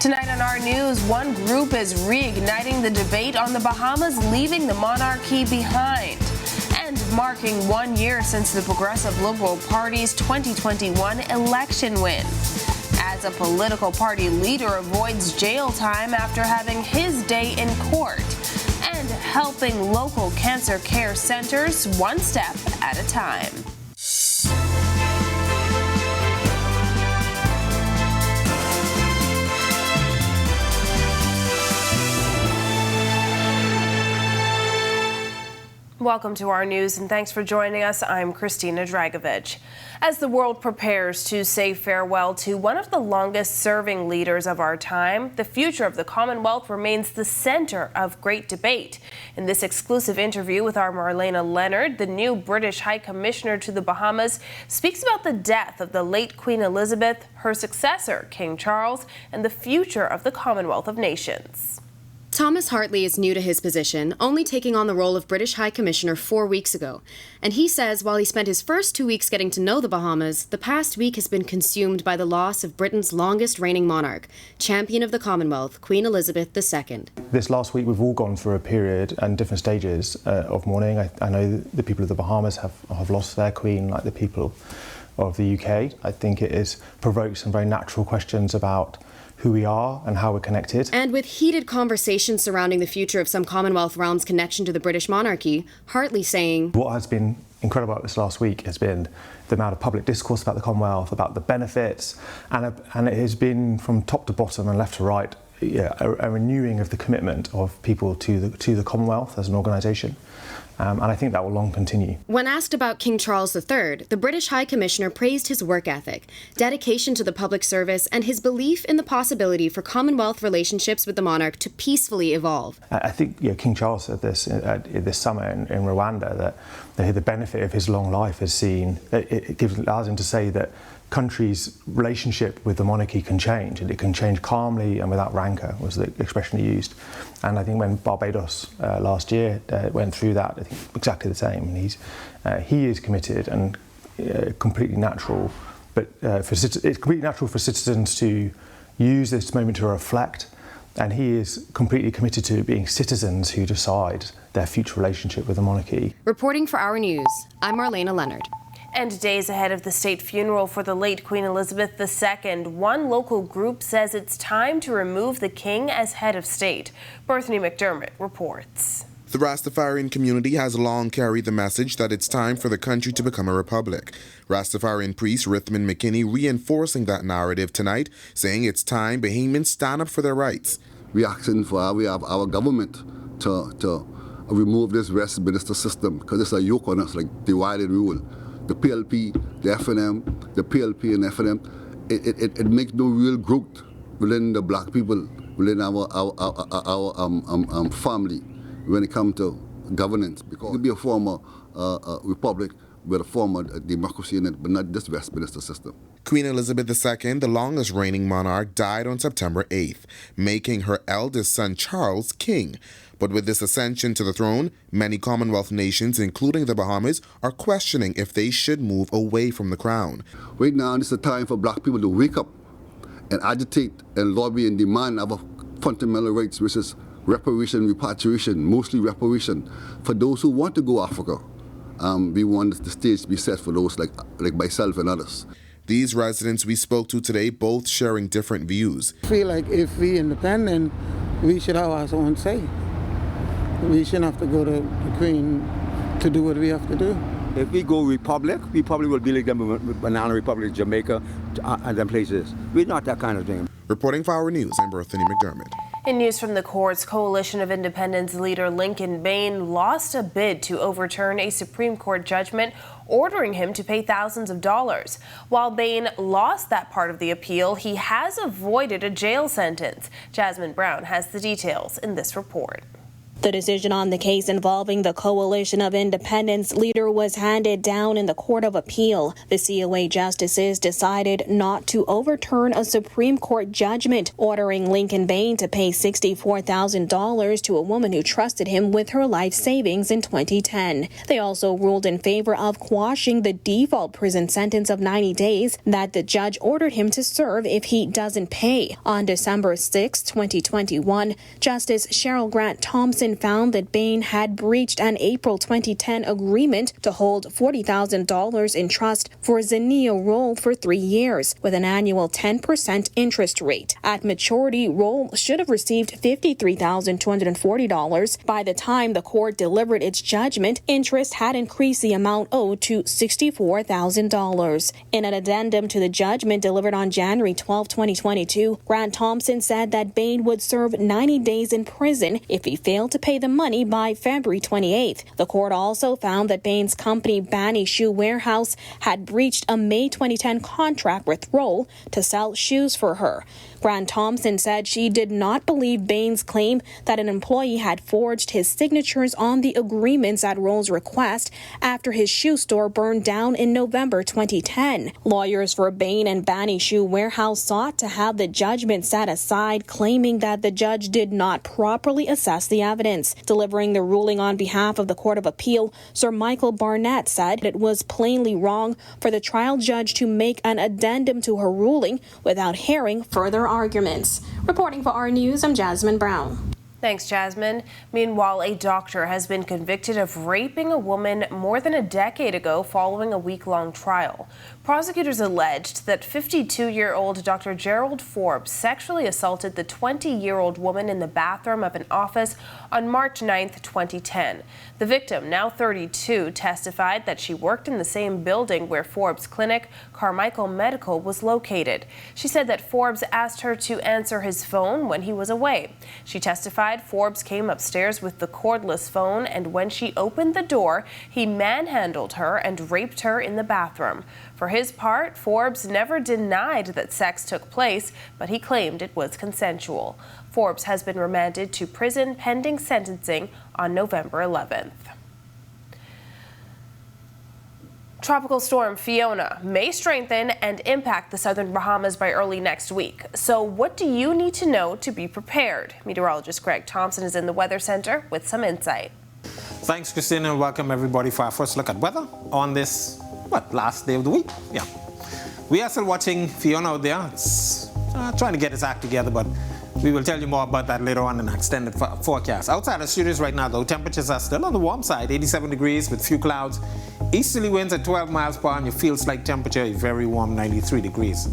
Tonight on our news, one group is reigniting the debate on the Bahamas leaving the monarchy behind. And marking 1 year since the Progressive Liberal Party's 2021 election win. As a political party leader avoids jail time after having his day in court. And helping local cancer care centers one step at a time. Welcome to our news and thanks for joining us. I'm Christina Dragovich. As the world prepares to say farewell to one of the longest serving leaders of our time, the future of the Commonwealth remains the center of great debate. In this exclusive interview with our Marlena Leonard, the new British High Commissioner to the Bahamas speaks about the death of the late Queen Elizabeth, her successor, King Charles, and the future of the Commonwealth of Nations. Thomas Hartley is new to his position, only taking on the role of British High Commissioner 4 weeks ago. And he says while he spent his first 2 weeks getting to know the Bahamas, the past week has been consumed by the loss of Britain's longest reigning monarch, champion of the Commonwealth, Queen Elizabeth II. This last week we've all gone through a period and different stages of mourning. I know the people of the Bahamas have lost their queen like the people of the UK. I think it has provoked some very natural questions about who we are and how we're connected. And with heated conversations surrounding the future of some Commonwealth realms' connection to the British monarchy, Hartley saying, "What has been incredible about this last week has been the amount of public discourse about the Commonwealth, about the benefits, and it has been from top to bottom and left to right a renewing of the commitment of people to the Commonwealth as an organisation. And I think that will long continue." When asked about King Charles III, the British High Commissioner praised his work ethic, dedication to the public service, and his belief in the possibility for Commonwealth relationships with the monarch to peacefully evolve. I think King Charles said this this summer in Rwanda, that the benefit of his long life has seen, it allows him to say that countries' relationship with the monarchy can change, and it can change calmly and without rancour, was the expression he used. And I think when Barbados last year went through that, I think exactly the same. And he is committed and completely natural, but it's completely natural for citizens to use this moment to reflect. And he is completely committed to being citizens who decide their future relationship with the monarchy. Reporting for Our News, I'm Marlena Leonard. And days ahead of the state funeral for the late Queen Elizabeth II, one local group says it's time to remove the king as head of state. Bethany McDermott reports. The Rastafarian community has long carried the message that it's time for the country to become a republic. Rastafarian priest Rithman McKinney reinforcing that narrative tonight, saying it's time Bahamians stand up for their rights. We have our government to remove this Westminster system, because it's a yoke on us, like divided rule. The PLP, the FNM, the PLP and FNM, it makes no real growth within the black people, within our family when it comes to governance. Because it could be a former republic with a former democracy in it, but not this Westminster system. Queen Elizabeth II, the longest reigning monarch, died on September 8th, making her eldest son Charles king. But with this ascension to the throne, many Commonwealth nations, including the Bahamas, are questioning if they should move away from the crown. Right now, it's a time for black people to wake up and agitate and lobby and demand our fundamental rights, which is reparation, repatriation, mostly reparation. For those who want to go Africa, we want the stage to be set for those like myself and others. These residents we spoke to today both sharing different views. I feel like if we independent, we should have our own say. We shouldn't have to go to the Queen to do what we have to do. If we go republic, we probably will be like them Banana Republic, Jamaica, and them places. We're not that kind of thing. Reporting for Our News, I'm Bethany McDermott. In news from the courts, Coalition of Independence leader Lincoln Bain lost a bid to overturn a Supreme Court judgment ordering him to pay thousands of dollars. While Bain lost that part of the appeal, he has avoided a jail sentence. Jasmine Brown has the details in this report. The decision on the case involving the Coalition of Independence leader was handed down in the Court of Appeal. The COA justices decided not to overturn a Supreme Court judgment ordering Lincoln Bain to pay $64,000 to a woman who trusted him with her life savings in 2010. They also ruled in favor of quashing the default prison sentence of 90 days that the judge ordered him to serve if he doesn't pay. On December 6, 2021, Justice Cheryl Grant Thompson found that Bain had breached an April 2010 agreement to hold $40,000 in trust for Zinnia Roll for 3 years, with an annual 10% interest rate. At maturity, Roll should have received $53,240. By the time the court delivered its judgment, interest had increased the amount owed to $64,000. In an addendum to the judgment delivered on January 12, 2022, Grant Thompson said that Bain would serve 90 days in prison if he failed to pay the money by February 28th. The court also found that Bain's company Banny Shoe Warehouse had breached a May 2010 contract with Roll to sell shoes for her. Grant Thompson said she did not believe Bain's claim that an employee had forged his signatures on the agreements at Roll's request after his shoe store burned down in November 2010. Lawyers for Bain and Banny Shoe Warehouse sought to have the judgment set aside, claiming that the judge did not properly assess the evidence. Delivering the ruling on behalf of the Court of Appeal, Sir Michael Barnett said it was plainly wrong for the trial judge to make an addendum to her ruling without hearing further arguments. Reporting for our News, I'm Jasmine Brown. Thanks, Jasmine. Meanwhile, a doctor has been convicted of raping a woman more than a decade ago following a week-long trial. Prosecutors alleged that 52-year-old Dr. Gerald Forbes sexually assaulted the 20-year-old woman in the bathroom of an office on March 9, 2010. The victim, now 32, testified that she worked in the same building where Forbes' clinic, Carmichael Medical, was located. She said that Forbes asked her to answer his phone when he was away. She testified Forbes came upstairs with the cordless phone, and when she opened the door, he manhandled her and raped her in the bathroom. For his part, Forbes never denied that sex took place, but he claimed it was consensual. Forbes has been remanded to prison pending sentencing on November 11th. Tropical storm Fiona may strengthen and impact the southern Bahamas by early next week. So what do you need to know to be prepared? Meteorologist Greg Thompson is in the Weather Center with some insight. Thanks, Christina, and welcome everybody for our first look at weather on this, last day of the week? Yeah. We are still watching Fiona out there. It's trying to get its act together, but we will tell you more about that later on in an extended forecast. Outside the studios right now, though, temperatures are still on the warm side, 87 degrees with few clouds. Easterly winds at 12 miles per hour, and your field slight temperature, a very warm 93 degrees.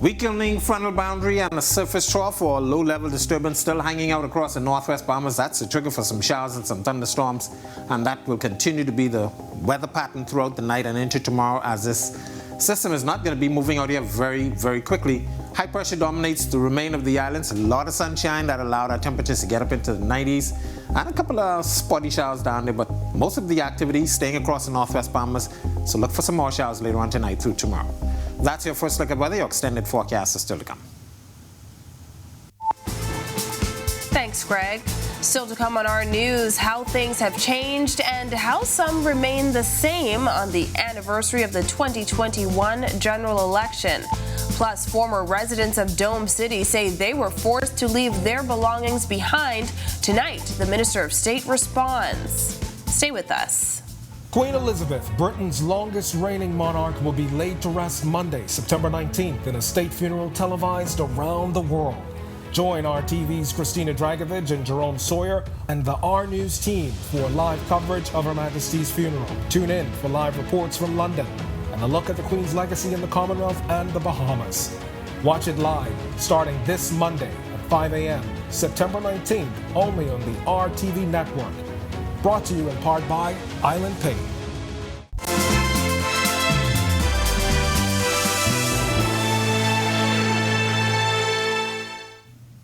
Weakening frontal boundary and a surface trough or low-level disturbance still hanging out across the northwest Bahamas. That's the trigger for some showers and some thunderstorms, and that will continue to be the weather pattern throughout the night and into tomorrow, as this system is not going to be moving out here very, very quickly. High pressure dominates the remainder of the islands. A lot of sunshine that allowed our temperatures to get up into the 90s, and a couple of spotty showers down there, but most of the activity staying across the northwest Bahamas, so look for some more showers later on tonight through tomorrow. That's your first look at weather. Your extended forecast is still to come. Thanks, Greg. Still to come on our news, how things have changed and how some remain the same on the anniversary of the 2021 general election. Plus, former residents of Dome City say they were forced to leave their belongings behind. Tonight, the Minister of State responds. Stay with us. Queen Elizabeth, Britain's longest reigning monarch, will be laid to rest Monday, September 19th, in a state funeral televised around the world. Join RTV's Christina Dragovich and Jerome Sawyer and the R News team for live coverage of Her Majesty's funeral. Tune in for live reports from London and a look at the Queen's legacy in the Commonwealth and the Bahamas. Watch it live starting this Monday at 5 a.m., September 19th, only on the RTV network. Brought to you in part by Island Pay.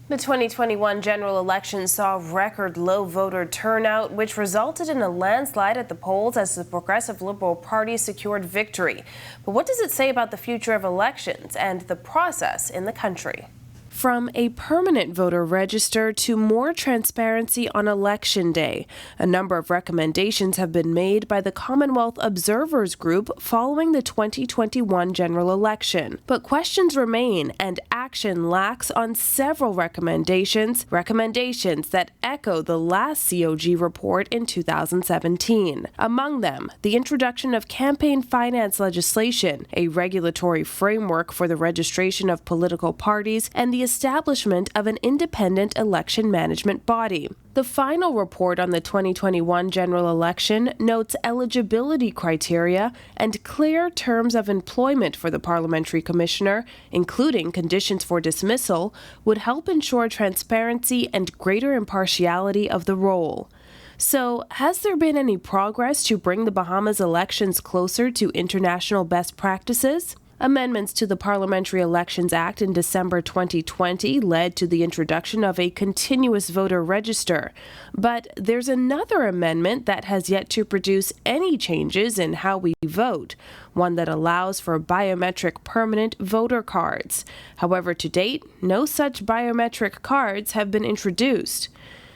The 2021 general election saw record low voter turnout, which resulted in a landslide at the polls as the Progressive Liberal Party secured victory. But what does it say about the future of elections and the process in the country? From a permanent voter register to more transparency on Election Day, a number of recommendations have been made by the Commonwealth Observers Group following the 2021 general election. But questions remain and action lacks on several recommendations that echo the last COG report in 2017. Among them, the introduction of campaign finance legislation, a regulatory framework for the registration of political parties, and the establishment of an independent election management body. The final report on the 2021 general election notes eligibility criteria and clear terms of employment for the parliamentary commissioner, including conditions for dismissal, would help ensure transparency and greater impartiality of the role. So, has there been any progress to bring the Bahamas elections closer to international best practices? Amendments to the Parliamentary Elections Act in December 2020 led to the introduction of a continuous voter register. But there's another amendment that has yet to produce any changes in how we vote, one that allows for biometric permanent voter cards. However, to date, no such biometric cards have been introduced.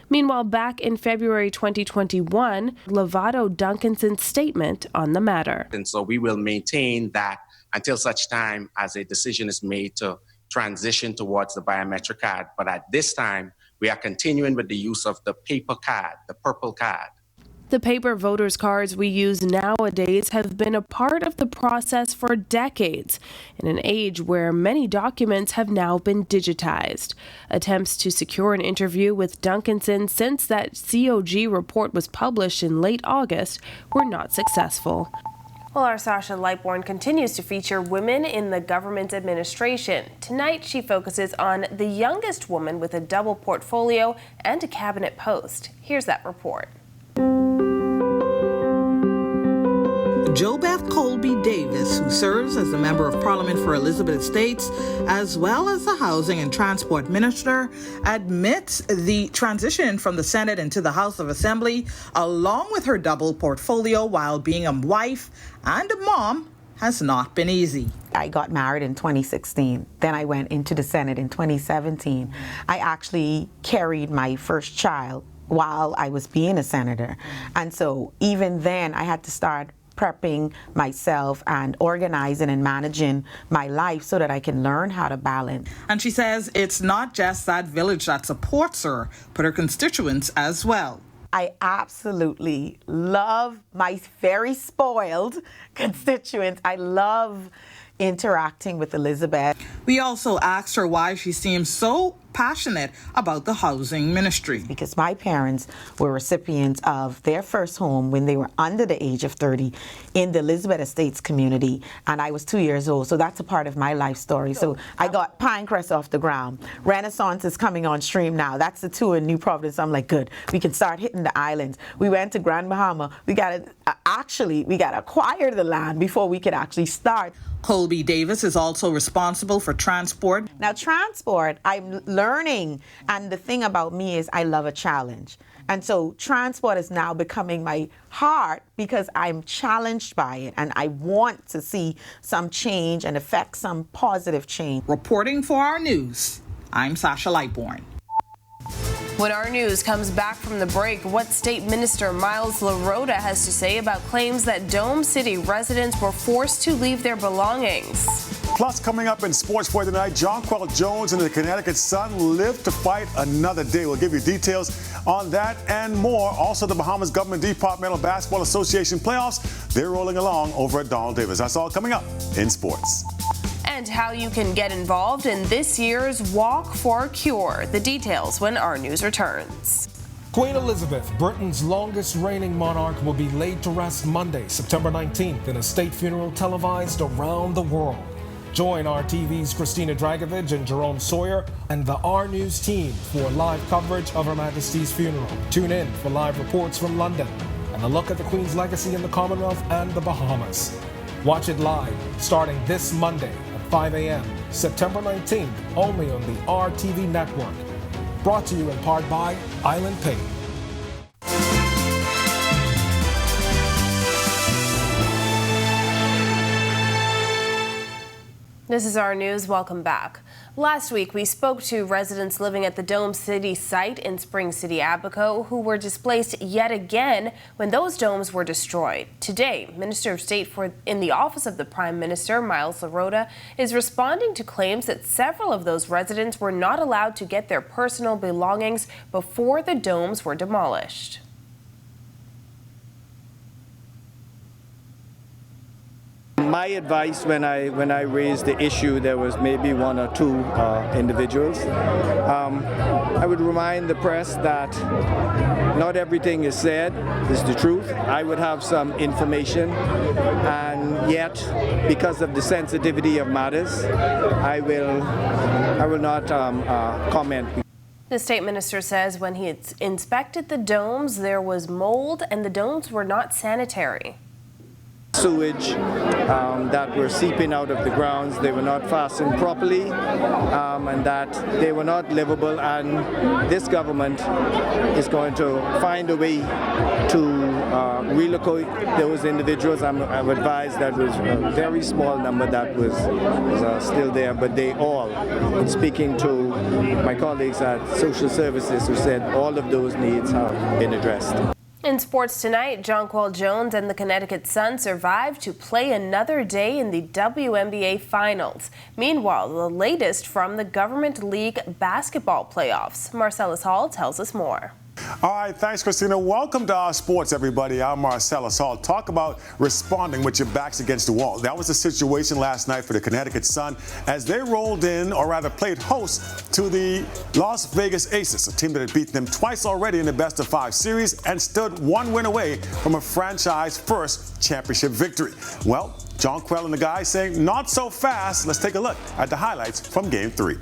Meanwhile, back in February 2021, Lovato Duncanson's statement on the matter. And so we will maintain that until such time as a decision is made to transition towards the biometric card. But at this time, we are continuing with the use of the paper card, the purple card. The paper voters' cards we use nowadays have been a part of the process for decades, in an age where many documents have now been digitized. Attempts to secure an interview with Duncanson since that COG report was published in late August were not successful. Well, our Sasha Lightbourne continues to feature women in the government administration. Tonight, she focuses on the youngest woman with a double portfolio and a cabinet post. Here's that report. JoBeth Colby Davis, who serves as the Member of Parliament for Elizabeth Estates, as well as the Housing and Transport Minister, admits the transition from the Senate into the House of Assembly, along with her double portfolio while being a wife and a mom, has not been easy. I got married in 2016. Then I went into the Senate in 2017. I actually carried my first child while I was being a senator. And so even then, I had to start prepping myself and organizing and managing my life so that I can learn how to balance. And she says it's not just that village that supports her, but her constituents as well. I absolutely love my very spoiled constituents. I love interacting with Elizabeth. We also asked her why she seems so passionate about the housing ministry. Because my parents were recipients of their first home when they were under the age of 30 in the Elizabeth Estates community, and I was 2 years old, so that's a part of my life story. So I got Pinecrest off the ground. Renaissance is coming on stream now. That's the two in New Providence. I'm like, good, we can start hitting the islands. We went to Grand Bahama. We got to acquire the land before we could actually start. Colby Davis is also responsible for transport. Now, transport, I'm learning, and the thing about me is I love a challenge. And so transport is now becoming my heart because I'm challenged by it, and I want to see some change and affect some positive change. Reporting for our news, I'm Sasha Lightbourne. When our news comes back from the break, what State Minister Miles LaRota has to say about claims that Dome City residents were forced to leave their belongings. Plus, coming up in sports for tonight, Jonquel Jones and the Connecticut Sun live to fight another day. We'll give you details on that and more. Also, the Bahamas Government Departmental Basketball Association playoffs, they're rolling along over at Donald Davis. That's all coming up in sports. And how you can get involved in this year's Walk for a Cure. The details when our news returns. Queen Elizabeth, Britain's longest reigning monarch, will be laid to rest Monday, September 19th, in a state funeral televised around the world. Join RTV's Christina Dragovich and Jerome Sawyer and the R News team for live coverage of Her Majesty's funeral. Tune in for live reports from London and a look at the Queen's legacy in the Commonwealth and the Bahamas. Watch it live starting this Monday at 5 a.m., September 19th, only on the RTV network. Brought to you in part by Island Pay. This is our news. Welcome back. Last week, we spoke to residents living at the Dome City site in Spring City, Abaco, who were displaced yet again when those domes were destroyed. Today, Minister of State in the Office of the Prime Minister, Miles Larota, is responding to claims that several of those residents were not allowed to get their personal belongings before the domes were demolished. My advice when I raised the issue, there was maybe one or two individuals. I would remind the press that not everything is said is the truth. I would have some information, and yet, because of the sensitivity of matters, I will not comment. The state minister says when he inspected the domes, there was mold and the domes were not sanitary. Sewage that were seeping out of the grounds, they were not fastened properly, and that they were not livable, and this government is going to find a way to relocate those individuals. I'm advised that was a very small number that was still there, but they all, in speaking to my colleagues at Social Services, who said all of those needs have been addressed. In sports tonight, Jonquil Jones and the Connecticut Sun survived to play another day in the WNBA Finals. Meanwhile, the latest from the Government League basketball playoffs. Marcellus Hall tells us more. All right, thanks, Christina. Welcome to our sports, everybody. I'm Marcellus Hall. Talk about responding with your backs against the wall. That was the situation last night for the Connecticut Sun as they rolled in, or rather played host to the Las Vegas Aces, a team that had beaten them twice already in the best-of-5 series and stood one win away from a franchise first championship victory. Well, Jonquil and the guys saying not so fast. Let's take a look at the highlights from Game 3.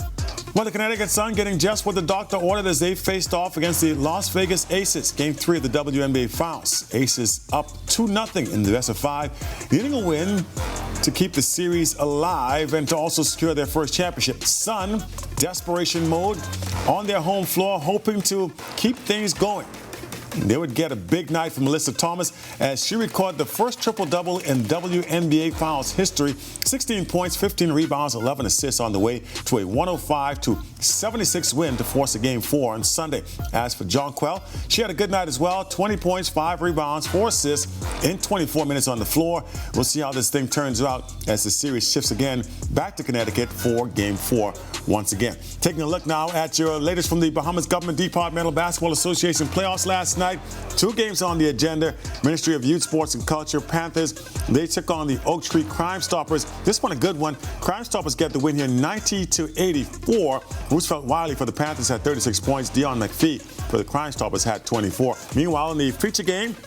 Well, the Connecticut Sun getting just what the doctor ordered as they faced off against the Las Vegas Aces. Game 3 of the WNBA Finals. Aces up 2-0 in the best-of-5, needing a win to keep the series alive and to also secure their first championship. Sun, desperation mode, on their home floor, hoping to keep things going. They would get a big night from Melissa Thomas as she recorded the first triple-double in WNBA Finals history. 16 points, 15 rebounds, 11 assists on the way to a 105-76 win to force a Game 4 on Sunday. As for Jonquil, she had a good night as well. 20 points, 5 rebounds, 4 assists in 24 minutes on the floor. We'll see how this thing turns out as the series shifts again back to Connecticut for Game 4 once again. Taking a look now at your latest from the Bahamas Government Departmental Basketball Association playoffs last night. 2 games on the agenda. Ministry of Youth, Sports and Culture, Panthers, they took on the Oak Street Crime Stoppers. This one a good one. Crime Stoppers get the win here 90-84. Roosevelt Wiley for the Panthers had 36 points. Dion McPhee for the Crime Stoppers had 24. Meanwhile, in the feature game,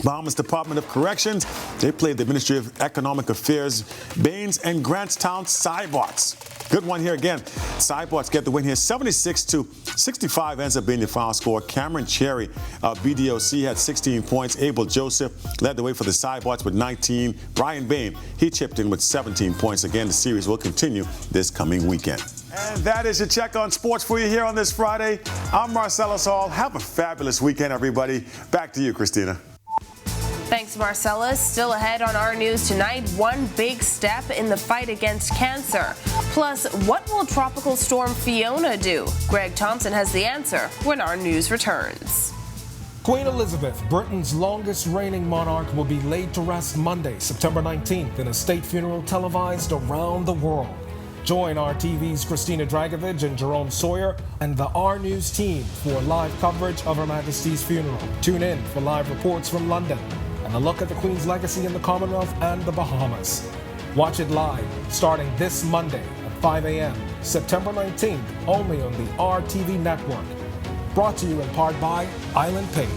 Bahamas Department of Corrections, they played the Ministry of Economic Affairs, Baines and Grantstown Cybots. Good one here again. Cybots get the win here. 76-65 ends up being the final score. Cameron Cherry, BDOC, had 16 points. Abel Joseph led the way for the Cybots with 19. Brian Bain, he chipped in with 17 points. Again, the series will continue this coming weekend. And that is your check on sports for you here on this Friday. I'm Marcellus Hall. Have a fabulous weekend, everybody. Back to you, Christina. Thanks, Marcellus. Still ahead on our news tonight, one big step in the fight against cancer. Plus, what will Tropical Storm Fiona do? Greg Thompson has the answer when our news returns. Queen Elizabeth, Britain's longest reigning monarch, will be laid to rest Monday, September 19th, in a state funeral televised around the world. Join RTV's Christina Dragovich and Jerome Sawyer and the R News team for live coverage of Her Majesty's funeral. Tune in for live reports from London and a look at the Queen's legacy in the Commonwealth and the Bahamas. Watch it live starting this Monday at 5 a.m., September 19th, only on the RTV network. Brought to you in part by Island Pay.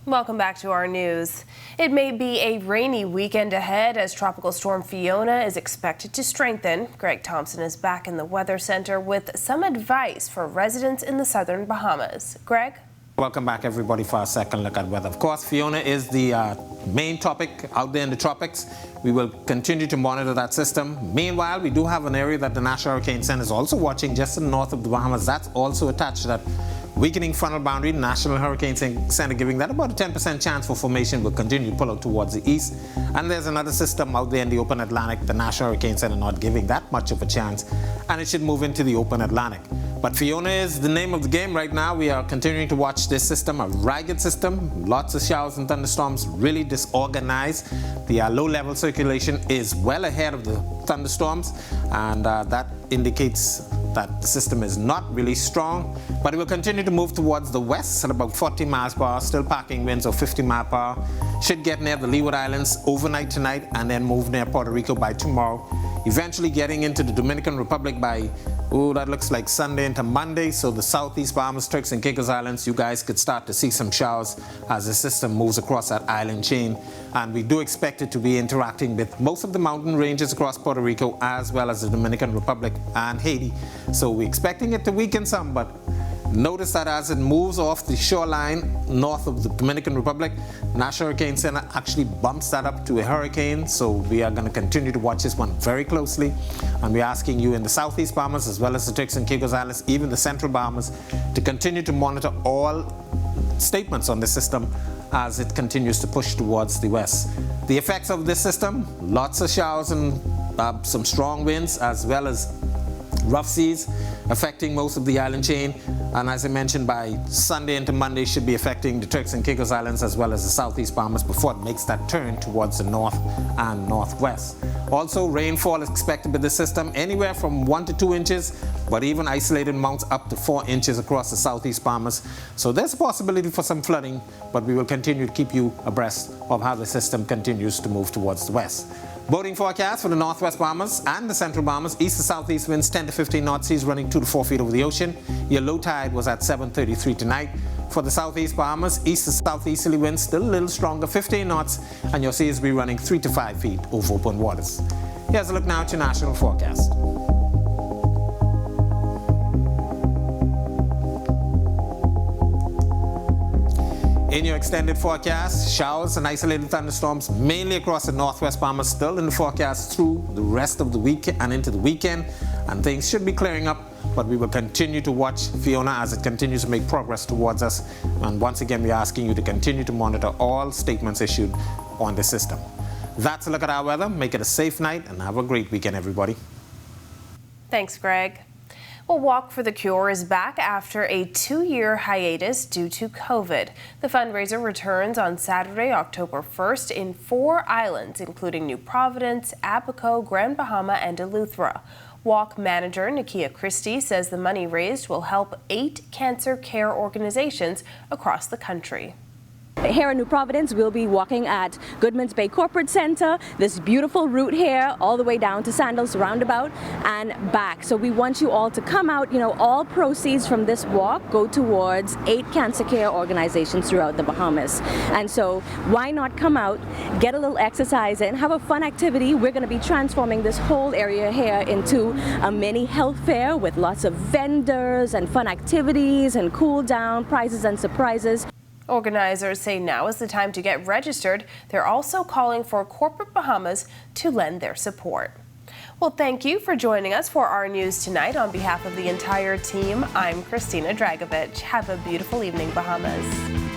Welcome back to our news. It may be a rainy weekend ahead as Tropical Storm Fiona is expected to strengthen. Greg Thompson is back in the Weather Center with some advice for residents in the southern Bahamas. Greg? Welcome back, everybody, for our second look at weather. Of course, Fiona is the main topic out there in the tropics. We will continue to monitor that system. Meanwhile, we do have an area that the National Hurricane Center is also watching just in the north of the Bahamas. That's also attached to that weakening frontal boundary, National Hurricane Center giving that about a 10% chance for formation will continue to pull out towards the east. And there's another system out there in the open Atlantic, the National Hurricane Center not giving that much of a chance, and it should move into the open Atlantic. But Fiona is the name of the game right now. We are continuing to watch this system, a ragged system, lots of showers and thunderstorms, really disorganized. The low-level circulation is well ahead of the thunderstorms, and that indicates that the system is not really strong, but it will continue to move towards the west at about 40 miles per hour, still packing winds of 50 miles per hour. Should get near the Leeward Islands overnight tonight and then move near Puerto Rico by tomorrow. Eventually getting into the Dominican Republic by, that looks like Sunday into Monday. So the southeast Bahamas, Turks and Caicos Islands, you guys could start to see some showers as the system moves across that island chain. And we do expect it to be interacting with most of the mountain ranges across Puerto Rico as well as the Dominican Republic and Haiti. So we're expecting it to weaken some, but notice that as it moves off the shoreline north of the Dominican Republic, National Hurricane Center actually bumps that up to a hurricane. So we are going to continue to watch this one very closely. And we're asking you in the southeast Bahamas as well as the Turks and Caicos Islands, even the central Bahamas, to continue to monitor all statements on the system as it continues to push towards the west. The effects of this system, lots of showers and some strong winds as well as rough seas affecting most of the island chain, and as I mentioned, by Sunday into Monday should be affecting the Turks and Caicos Islands as well as the southeast Bahamas before it makes that turn towards the north and northwest. Also, rainfall is expected with the system anywhere from 1 to 2 inches, but even isolated amounts up to 4 inches across the southeast Bahamas. So there's a possibility for some flooding, but we will continue to keep you abreast of how the system continues to move towards the west. Boating forecast for the northwest Bahamas and the central Bahamas, east to southeast winds 10 to 15 knot, seas running 2 to 4 feet over the ocean. Your low tide was at 7:33 tonight. For the southeast Bahamas, east to southeasterly winds still a little stronger, 15 knots, and your seas will be running 3 to 5 feet over open waters. Here's a look now at your national forecast. In your extended forecast, showers and isolated thunderstorms mainly across the northwest Bahamas still in the forecast through the rest of the week and into the weekend, and things should be clearing up, but we will continue to watch Fiona as it continues to make progress towards us. And once again, we're asking you to continue to monitor all statements issued on the system. That's a look at our weather. Make it a safe night and have a great weekend, everybody. Thanks, Greg. Well, Walk for the Cure is back after a 2-year hiatus due to COVID. The fundraiser returns on Saturday, October 1st in 4 islands, including New Providence, Abaco, Grand Bahama, and Eleuthera. Walk manager Nakia Christie says the money raised will help 8 cancer care organizations across the country. Here in New Providence, we'll be walking at Goodman's Bay Corporate Center, this beautiful route here, all the way down to Sandals Roundabout and back. So we want you all to come out. All proceeds from this walk go towards 8 cancer care organizations throughout the Bahamas. And so why not come out, get a little exercise in, have a fun activity. We're going to be transforming this whole area here into a mini health fair with lots of vendors and fun activities and cool down, prizes and surprises. Organizers say now is the time to get registered. They're also calling for corporate Bahamas to lend their support. Well, thank you for joining us for our news tonight. On behalf of the entire team, I'm Christina Dragovich. Have a beautiful evening, Bahamas.